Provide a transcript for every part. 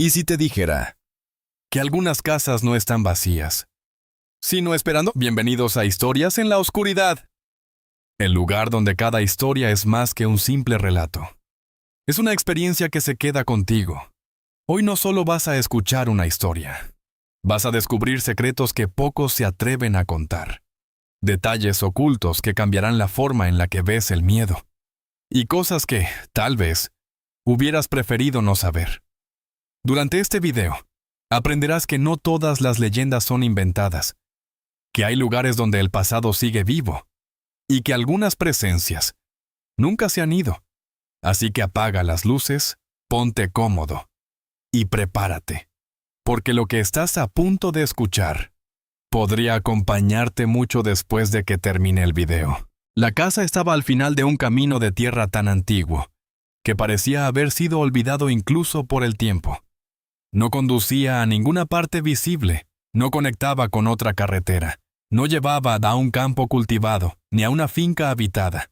¿Y si te dijera que algunas casas no están vacías, sino esperando? Bienvenidos a Historias en la Oscuridad, el lugar donde cada historia es más que un simple relato. Es una experiencia que se queda contigo. Hoy no solo vas a escuchar una historia, vas a descubrir secretos que pocos se atreven a contar, detalles ocultos que cambiarán la forma en la que ves el miedo, y cosas que, tal vez, hubieras preferido no saber. Durante este video, aprenderás que no todas las leyendas son inventadas, que hay lugares donde el pasado sigue vivo, y que algunas presencias nunca se han ido. Así que apaga las luces, ponte cómodo y prepárate, porque lo que estás a punto de escuchar podría acompañarte mucho después de que termine el video. La casa estaba al final de un camino de tierra tan antiguo que parecía haber sido olvidado incluso por el tiempo. No conducía a ninguna parte visible, no conectaba con otra carretera, no llevaba a un campo cultivado ni a una finca habitada.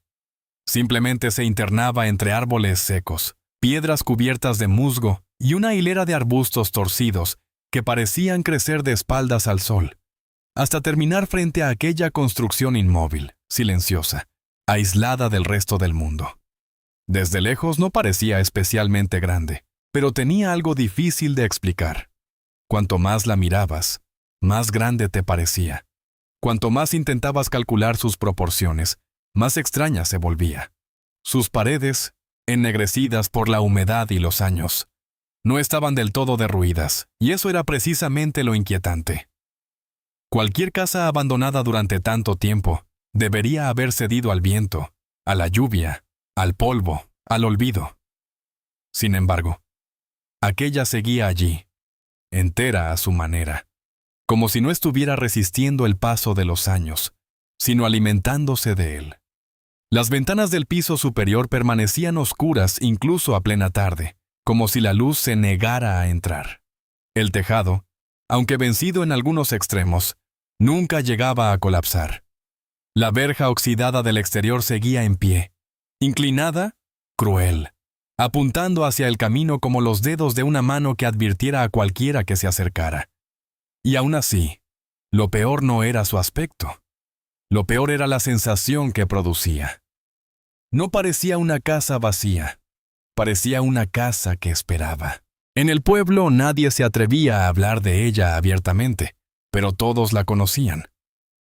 Simplemente se internaba entre árboles secos, piedras cubiertas de musgo y una hilera de arbustos torcidos que parecían crecer de espaldas al sol, hasta terminar frente a aquella construcción inmóvil, silenciosa, aislada del resto del mundo. Desde lejos no parecía especialmente grande, pero tenía algo difícil de explicar. Cuanto más la mirabas, más grande te parecía. Cuanto más intentabas calcular sus proporciones, más extraña se volvía. Sus paredes, ennegrecidas por la humedad y los años, no estaban del todo derruidas, y eso era precisamente lo inquietante. Cualquier casa abandonada durante tanto tiempo debería haber cedido al viento, a la lluvia, al polvo, al olvido. Sin embargo, aquella seguía allí, entera a su manera, como si no estuviera resistiendo el paso de los años, sino alimentándose de él. Las ventanas del piso superior permanecían oscuras incluso a plena tarde, como si la luz se negara a entrar. El tejado, aunque vencido en algunos extremos, nunca llegaba a colapsar. La verja oxidada del exterior seguía en pie, inclinada, cruel, apuntando hacia el camino como los dedos de una mano que advirtiera a cualquiera que se acercara. Y aún así, lo peor no era su aspecto. Lo peor era la sensación que producía. No parecía una casa vacía, parecía una casa que esperaba. En el pueblo nadie se atrevía a hablar de ella abiertamente, pero todos la conocían.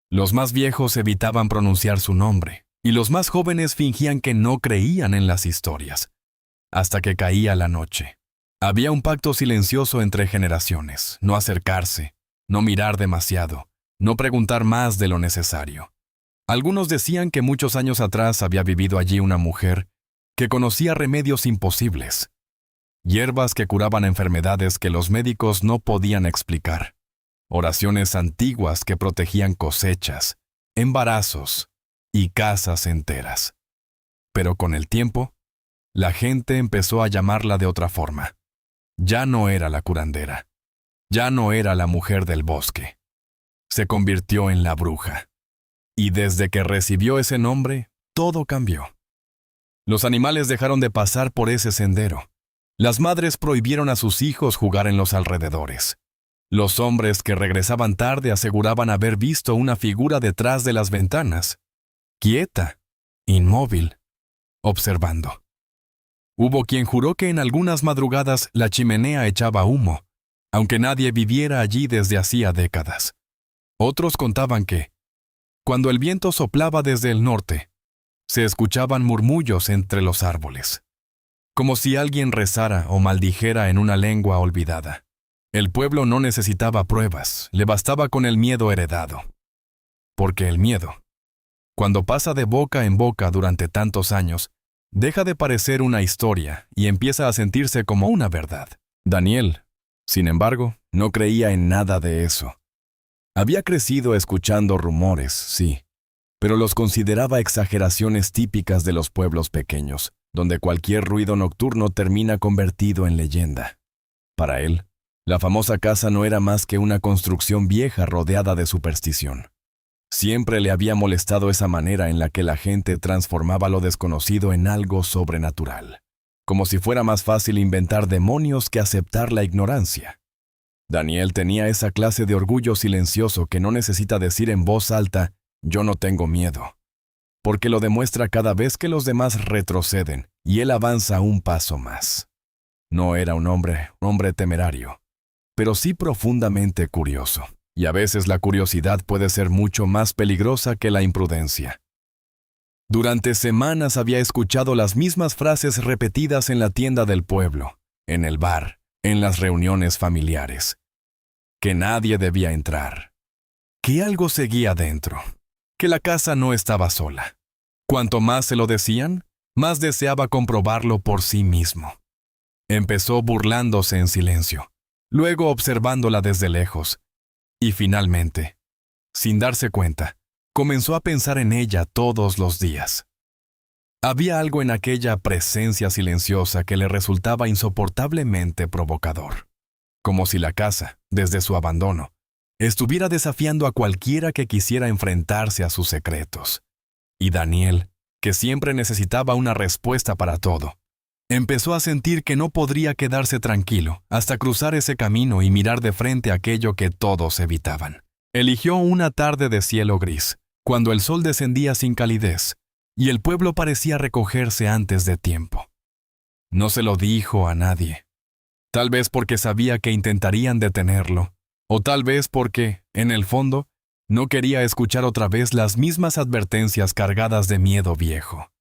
Los más viejos evitaban pronunciar su nombre, y los más jóvenes fingían que no creían en las historias. Hasta que caía la noche. Había un pacto silencioso entre generaciones: no acercarse, no mirar demasiado, no preguntar más de lo necesario. Algunos decían que muchos años atrás había vivido allí una mujer que conocía remedios imposibles, hierbas que curaban enfermedades que los médicos no podían explicar, oraciones antiguas que protegían cosechas, embarazos y casas enteras. Pero con el tiempo, la gente empezó a llamarla de otra forma. Ya no era la curandera, ya no era la mujer del bosque. Se convirtió en la bruja. Y desde que recibió ese nombre, todo cambió. Los animales dejaron de pasar por ese sendero. Las madres prohibieron a sus hijos jugar en los alrededores. Los hombres que regresaban tarde aseguraban haber visto una figura detrás de las ventanas, quieta, inmóvil, observando. Hubo quien juró que en algunas madrugadas la chimenea echaba humo, aunque nadie viviera allí desde hacía décadas. Otros contaban que, cuando el viento soplaba desde el norte, se escuchaban murmullos entre los árboles, como si alguien rezara o maldijera en una lengua olvidada. El pueblo no necesitaba pruebas, le bastaba con el miedo heredado. Porque el miedo, cuando pasa de boca en boca durante tantos años, deja de parecer una historia y empieza a sentirse como una verdad. Daniel, sin embargo, no creía en nada de eso. Había crecido escuchando rumores, sí, pero los consideraba exageraciones típicas de los pueblos pequeños, donde cualquier ruido nocturno termina convertido en leyenda. Para él, la famosa casa no era más que una construcción vieja rodeada de superstición. Siempre le había molestado esa manera en la que la gente transformaba lo desconocido en algo sobrenatural. como si fuera más fácil inventar demonios que aceptar la ignorancia. Daniel tenía esa clase de orgullo silencioso que no necesita decir en voz alta, «Yo no tengo miedo», porque lo demuestra cada vez que los demás retroceden y él avanza un paso más. No era un hombre temerario, pero sí profundamente curioso, y a veces la curiosidad puede ser mucho más peligrosa que la imprudencia. Durante semanas había escuchado las mismas frases repetidas en la tienda del pueblo, en el bar, en las reuniones familiares. Que nadie debía entrar. Que algo seguía dentro. Que la casa no estaba sola. Cuanto más se lo decían, más deseaba comprobarlo por sí mismo. Empezó burlándose en silencio, luego observándola desde lejos, y finalmente, sin darse cuenta, comenzó a pensar en ella todos los días. Había algo en aquella presencia silenciosa que le resultaba insoportablemente provocador, como si la casa, desde su abandono, estuviera desafiando a cualquiera que quisiera enfrentarse a sus secretos. Y Daniel, que siempre necesitaba una respuesta para todo, empezó a sentir que no podría quedarse tranquilo hasta cruzar ese camino y mirar de frente aquello que todos evitaban. Eligió una tarde de cielo gris, cuando el sol descendía sin calidez, y el pueblo parecía recogerse antes de tiempo. No se lo dijo a nadie. Tal vez porque sabía que intentarían detenerlo, o tal vez porque, en el fondo, no quería escuchar otra vez las mismas advertencias cargadas de miedo viejo.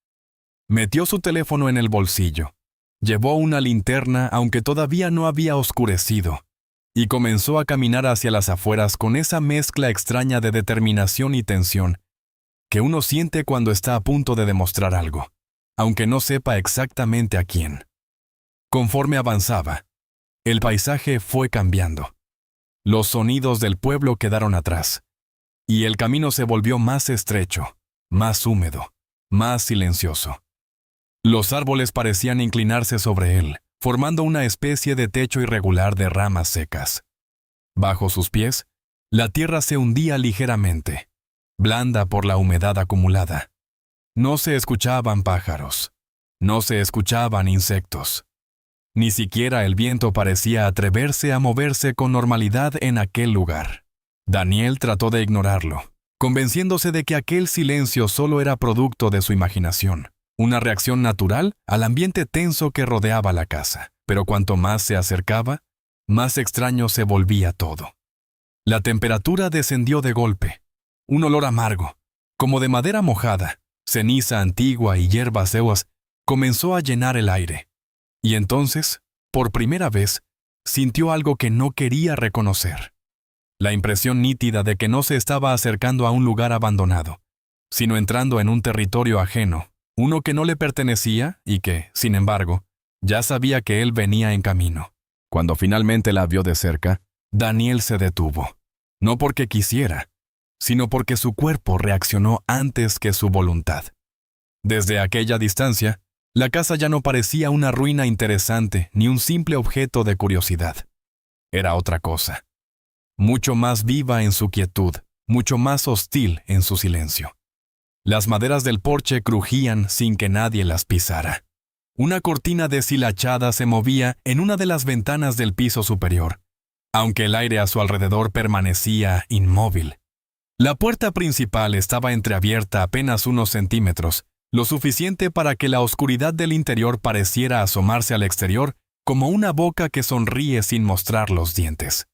Metió su teléfono en el bolsillo, llevó una linterna aunque todavía no había oscurecido, y comenzó a caminar hacia las afueras con esa mezcla extraña de determinación y tensión que uno siente cuando está a punto de demostrar algo, aunque no sepa exactamente a quién. Conforme avanzaba, el paisaje fue cambiando. Los sonidos del pueblo quedaron atrás, y el camino se volvió más estrecho, más húmedo, más silencioso. Los árboles parecían inclinarse sobre él, formando una especie de techo irregular de ramas secas. Bajo sus pies, la tierra se hundía ligeramente, blanda por la humedad acumulada. No se escuchaban pájaros, no se escuchaban insectos. Ni siquiera el viento parecía atreverse a moverse con normalidad en aquel lugar. Daniel trató de ignorarlo, convenciéndose de que aquel silencio solo era producto de su imaginación, una reacción natural al ambiente tenso que rodeaba la casa. Pero cuanto más se acercaba, más extraño se volvía todo. La temperatura descendió de golpe. Un olor amargo, como de madera mojada, ceniza antigua y hierbas secas, comenzó a llenar el aire. Y entonces, por primera vez, sintió algo que no quería reconocer. La impresión nítida de que no se estaba acercando a un lugar abandonado, sino entrando en un territorio ajeno, uno que no le pertenecía y que, sin embargo, ya sabía que él venía en camino. Cuando finalmente la vio de cerca, Daniel se detuvo, no porque quisiera, sino porque su cuerpo reaccionó antes que su voluntad. Desde aquella distancia, la casa ya no parecía una ruina interesante ni un simple objeto de curiosidad. Era otra cosa, mucho más viva en su quietud, mucho más hostil en su silencio. Las maderas del porche crujían sin que nadie las pisara. Una cortina deshilachada se movía en una de las ventanas del piso superior, aunque el aire a su alrededor permanecía inmóvil. La puerta principal estaba entreabierta apenas unos centímetros, lo suficiente para que la oscuridad del interior pareciera asomarse al exterior como una boca que sonríe sin mostrar los dientes.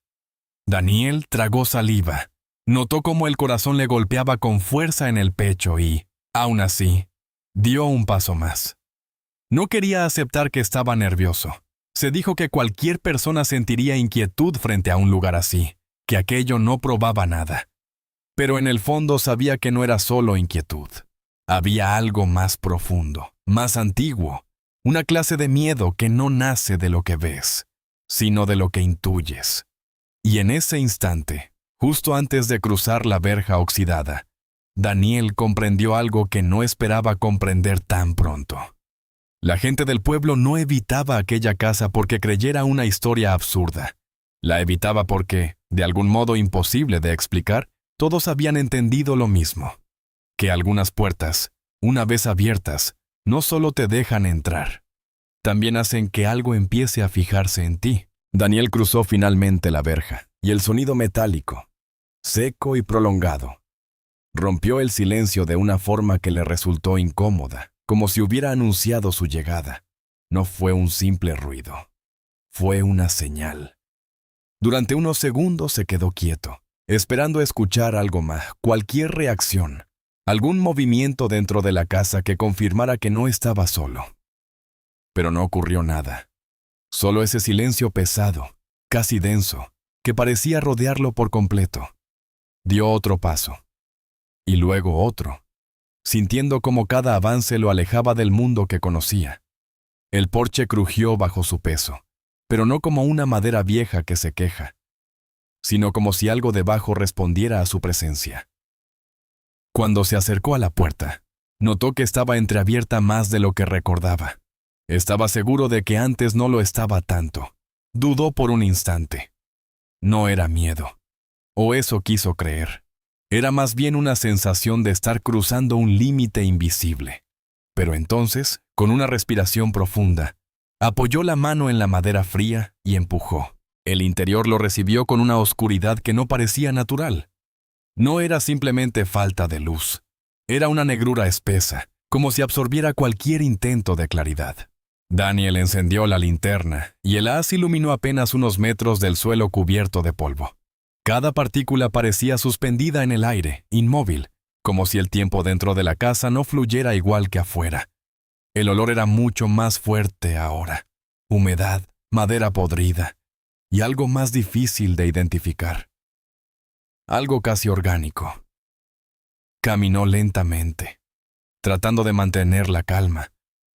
Daniel tragó saliva, notó cómo el corazón le golpeaba con fuerza en el pecho y, aún así, dio un paso más. No quería aceptar que estaba nervioso. Se dijo que cualquier persona sentiría inquietud frente a un lugar así, que aquello no probaba nada. Pero en el fondo sabía que no era solo inquietud. Había algo más profundo, más antiguo, una clase de miedo que no nace de lo que ves, sino de lo que intuyes. Y en ese instante, justo antes de cruzar la verja oxidada, Daniel comprendió algo que no esperaba comprender tan pronto. La gente del pueblo no evitaba aquella casa porque creyera una historia absurda. La evitaba porque, de algún modo imposible de explicar, todos habían entendido lo mismo, que algunas puertas, una vez abiertas, no solo te dejan entrar, también hacen que algo empiece a fijarse en ti. Daniel cruzó finalmente la verja, y el sonido metálico, seco y prolongado, rompió el silencio de una forma que le resultó incómoda, como si hubiera anunciado su llegada. No fue un simple ruido, fue una señal. Durante unos segundos se quedó quieto, esperando escuchar algo más, cualquier reacción, algún movimiento dentro de la casa que confirmara que no estaba solo. Pero no ocurrió nada. Solo ese silencio pesado, casi denso, que parecía rodearlo por completo. Dio otro paso, y luego otro, sintiendo cómo cada avance lo alejaba del mundo que conocía. El porche crujió bajo su peso, pero no como una madera vieja que se queja, sino como si algo debajo respondiera a su presencia. Cuando se acercó a la puerta, notó que estaba entreabierta más de lo que recordaba. Estaba seguro de que antes no lo estaba tanto. Dudó por un instante. No era miedo, o eso quiso creer. Era más bien una sensación de estar cruzando un límite invisible. Pero entonces, con una respiración profunda, apoyó la mano en la madera fría y empujó. El interior lo recibió con una oscuridad que no parecía natural. No era simplemente falta de luz. Era una negrura espesa, como si absorbiera cualquier intento de claridad. Daniel encendió la linterna y el haz iluminó apenas unos metros del suelo cubierto de polvo. Cada partícula parecía suspendida en el aire, inmóvil, como si el tiempo dentro de la casa no fluyera igual que afuera. El olor era mucho más fuerte ahora. Humedad, madera podrida y algo más difícil de identificar. Algo casi orgánico. Caminó lentamente, tratando de mantener la calma,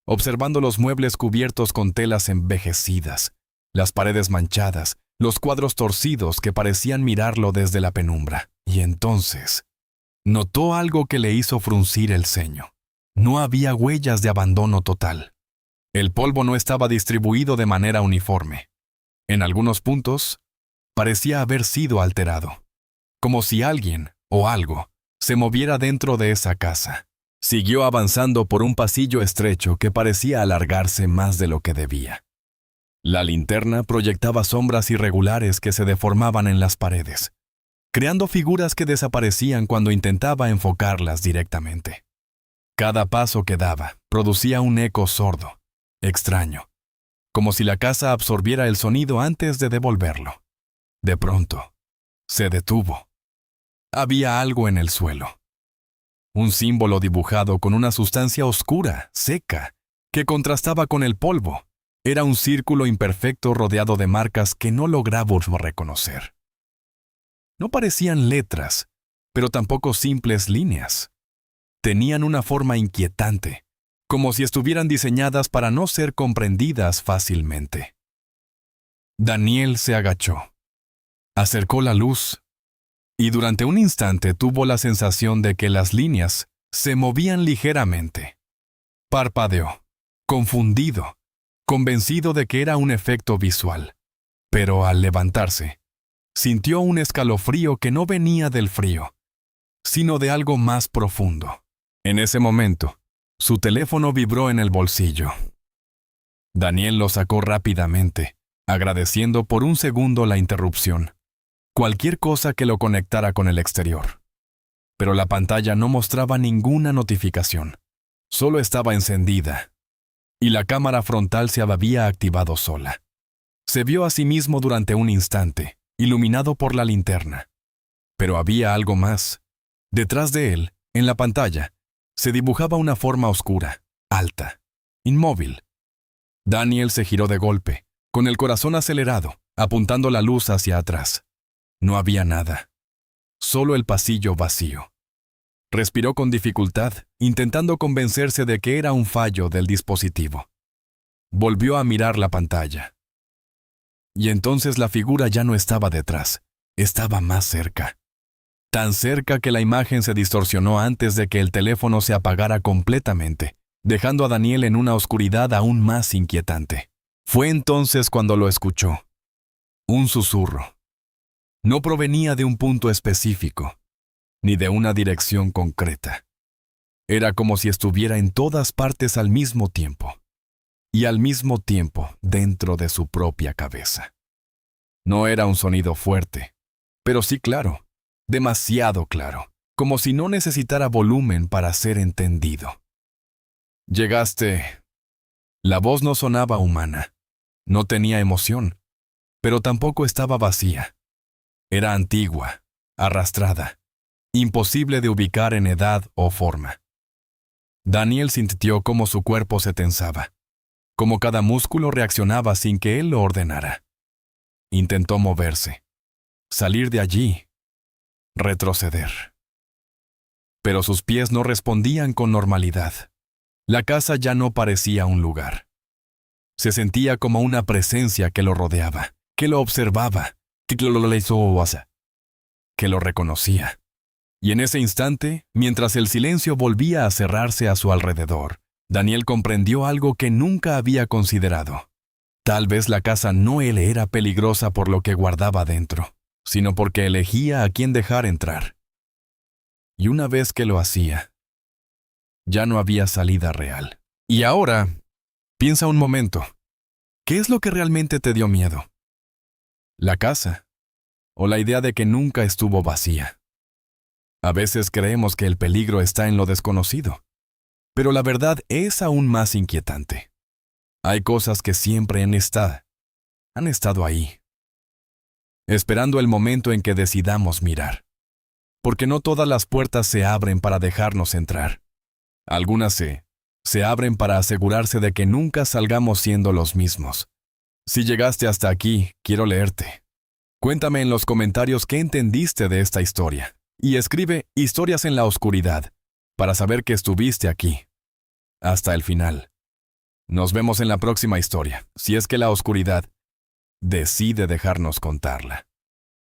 observando los muebles cubiertos con telas envejecidas, las paredes manchadas, los cuadros torcidos que parecían mirarlo desde la penumbra. Y entonces, notó algo que le hizo fruncir el ceño. No había huellas de abandono total. El polvo no estaba distribuido de manera uniforme. En algunos puntos, parecía haber sido alterado, como si alguien o algo se moviera dentro de esa casa. Siguió avanzando por un pasillo estrecho que parecía alargarse más de lo que debía. La linterna proyectaba sombras irregulares que se deformaban en las paredes, creando figuras que desaparecían cuando intentaba enfocarlas directamente. Cada paso que daba producía un eco sordo, extraño, como si la casa absorbiera el sonido antes de devolverlo. De pronto, se detuvo. Había algo en el suelo. Un símbolo dibujado con una sustancia oscura, seca, que contrastaba con el polvo. Era un círculo imperfecto rodeado de marcas que no lograba reconocer. No parecían letras, pero tampoco simples líneas. Tenían una forma inquietante, como si estuvieran diseñadas para no ser comprendidas fácilmente. Daniel se agachó, acercó la luz, y durante un instante tuvo la sensación de que las líneas se movían ligeramente. Parpadeó, confundido, convencido de que era un efecto visual. Pero al levantarse, sintió un escalofrío que no venía del frío, sino de algo más profundo. En ese momento, su teléfono vibró en el bolsillo. Daniel lo sacó rápidamente, agradeciendo por un segundo la interrupción. Cualquier cosa que lo conectara con el exterior. Pero la pantalla no mostraba ninguna notificación. Solo estaba encendida, y la cámara frontal se había activado sola. Se vio a sí mismo durante un instante, iluminado por la linterna. Pero había algo más. Detrás de él, en la pantalla, se dibujaba una forma oscura, alta, inmóvil. Daniel se giró de golpe, con el corazón acelerado, apuntando la luz hacia atrás. No había nada. Solo el pasillo vacío. Respiró con dificultad, intentando convencerse de que era un fallo del dispositivo. Volvió a mirar la pantalla. Y entonces la figura ya no estaba detrás, estaba más cerca. Tan cerca que la imagen se distorsionó antes de que el teléfono se apagara completamente, dejando a Daniel en una oscuridad aún más inquietante. Fue entonces cuando lo escuchó. Un susurro. No provenía de un punto específico, ni de una dirección concreta. Era como si estuviera en todas partes al mismo tiempo. y al mismo tiempo dentro de su propia cabeza. No era un sonido fuerte, pero sí claro, demasiado claro, como si no necesitara volumen para ser entendido. Llegaste. La voz no sonaba humana, no tenía emoción, pero tampoco estaba vacía. Era antigua, arrastrada, imposible de ubicar en edad o forma. Daniel sintió cómo su cuerpo se tensaba, cómo cada músculo reaccionaba sin que él lo ordenara. Intentó moverse, salir de allí, retroceder. Pero sus pies no respondían con normalidad. La casa ya no parecía un lugar. Se sentía como una presencia que lo rodeaba, que lo observaba, que lo reconocía. Y en ese instante, mientras el silencio volvía a cerrarse a su alrededor, Daniel comprendió algo que nunca había considerado. Tal vez la casa no le era peligrosa por lo que guardaba dentro, sino porque elegía a quién dejar entrar. Y una vez que lo hacía, ya no había salida real. Y ahora, piensa un momento, ¿qué es lo que realmente te dio miedo? ¿La casa? ¿O la idea de que nunca estuvo vacía? A veces creemos que el peligro está en lo desconocido, pero la verdad es aún más inquietante. Hay cosas que siempre han estado ahí, esperando el momento en que decidamos mirar. Porque no todas las puertas se abren para dejarnos entrar. Algunas se abren para asegurarse de que nunca salgamos siendo los mismos. Si llegaste hasta aquí, quiero leerte. Cuéntame en los comentarios qué entendiste de esta historia. Y escribe Historias en la Oscuridad para saber que estuviste aquí. Hasta el final. Nos vemos en la próxima historia, si es que la oscuridad decide dejarnos contarla.